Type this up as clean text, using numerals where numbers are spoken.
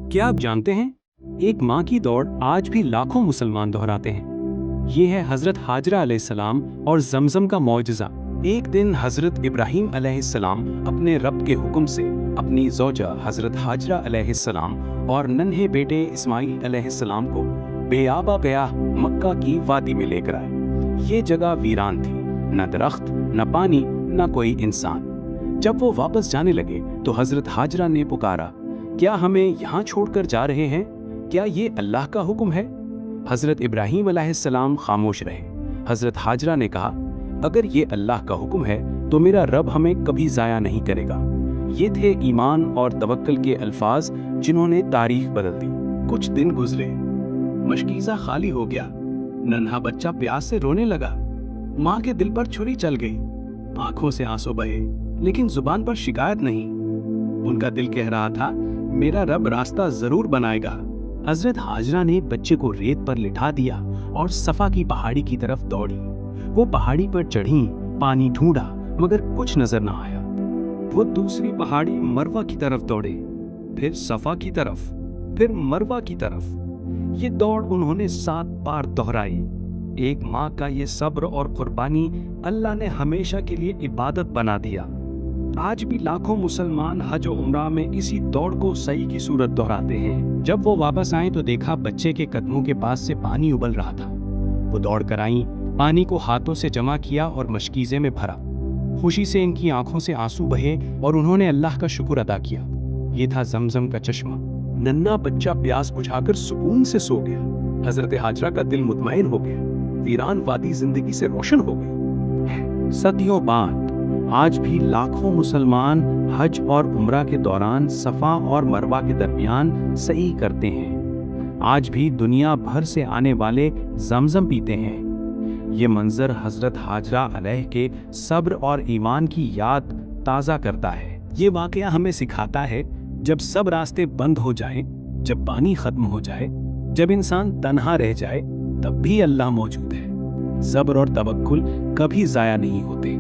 क्या आप जानते हैं, एक माँ की दौड़ आज भी लाखों मुसलमान दोहराते हैं। ये है हजरत हाजरा अलैहिस्सलाम और जमजम का मौजज़ा। एक दिन हजरत इब्राहीम अलैहिस्सलाम अपने रब के हुक्म से अपनी ज़ौजा हजरत हाजरा अलैहिस्सलाम और नन्हे बेटे इस्माइल अलैहिस्सलाम को बेआबा गया मक्का की वादी में लेकर आए। ये जगह वीरान थी, न दरख्त, न पानी, न कोई इंसान। जब वो वापस जाने लगे तो हजरत हाजरा ने पुकारा, क्या हमें यहाँ छोड़कर जा रहे हैं? क्या ये अल्लाह का हुक्म है? हजरत इब्राहीम अलैहिस्सलाम खामोश रहे। हजरत हाजरा ने कहा, अगर ये अल्लाह का हुक्म है तो मेरा रब हमें कभी ज़ाया नहीं करेगा। ये थे ईमान और तवक्कल के अल्फाज जिन्होंने तारीख बदल दी। कुछ दिन गुजरे, मशकीज़ा खाली हो गया। नन्हा बच्चा प्यास से रोने लगा। माँ के दिल पर छुरी चल गई। आंखों से आंसू बहे, लेकिन जुबान पर शिकायत नहीं। उनका दिल कह रहा था, मेरा रब रास्ता जरूर बनाएगा। हजरत हाजरा ने बच्चे को रेत पर लिटा दिया और सफा की पहाड़ी की तरफ दौड़ी। वो पहाड़ी पर चढ़ी, पानी ढूंढा, मगर कुछ नजर ना आया। वो दूसरी पहाड़ी मरवा की तरफ दौड़े, फिर सफा की तरफ, फिर मरवा की तरफ। ये दौड़ उन्होंने 7 बार दोहराई। एक माँ का ये सब्र और कुर्बानी अल्लाह ने हमेशा के लिए इबादत बना दिया। आज भी लाखों मुसलमान हज और उम्रा में इसी दौड़ को सही की सूरत दोहराते हैं। जब वो वापस आए तो देखा बच्चे के कदमों के पास से पानी उबल रहा था। वो दौड़ कर आई, पानी को हाथों से जमा किया और मशकीज़े में भरा। खुशी से इनकी आंखों से आंसू बहे और उन्होंने अल्लाह का शुक्र अदा किया। ये था जमजम का चश्मा। नन्हा बच्चा प्यास बुझाकर सुकून से सो गया। हजरत हाजरा का दिल मुतमईन हो गया। वीरान वादी जिंदगी से रोशन हो गई। सदियों बाद आज भी लाखों मुसलमान हज और उम्रा के दौरान सफा और मरवा के दरमियान सही करते हैं। आज भी दुनिया भर से आने वाले जमजम पीते हैं। ये मंजर हजरत हाजरा अलैह के सब्र और ईमान की याद ताज़ा करता है। ये वाकया हमें सिखाता है, जब सब रास्ते बंद हो जाएं, जब पानी खत्म हो जाए, जब इंसान तन्हा रह जाए, तब भी अल्लाह मौजूद है। सब्र और तवक्कुल कभी ज़ाया नहीं होते।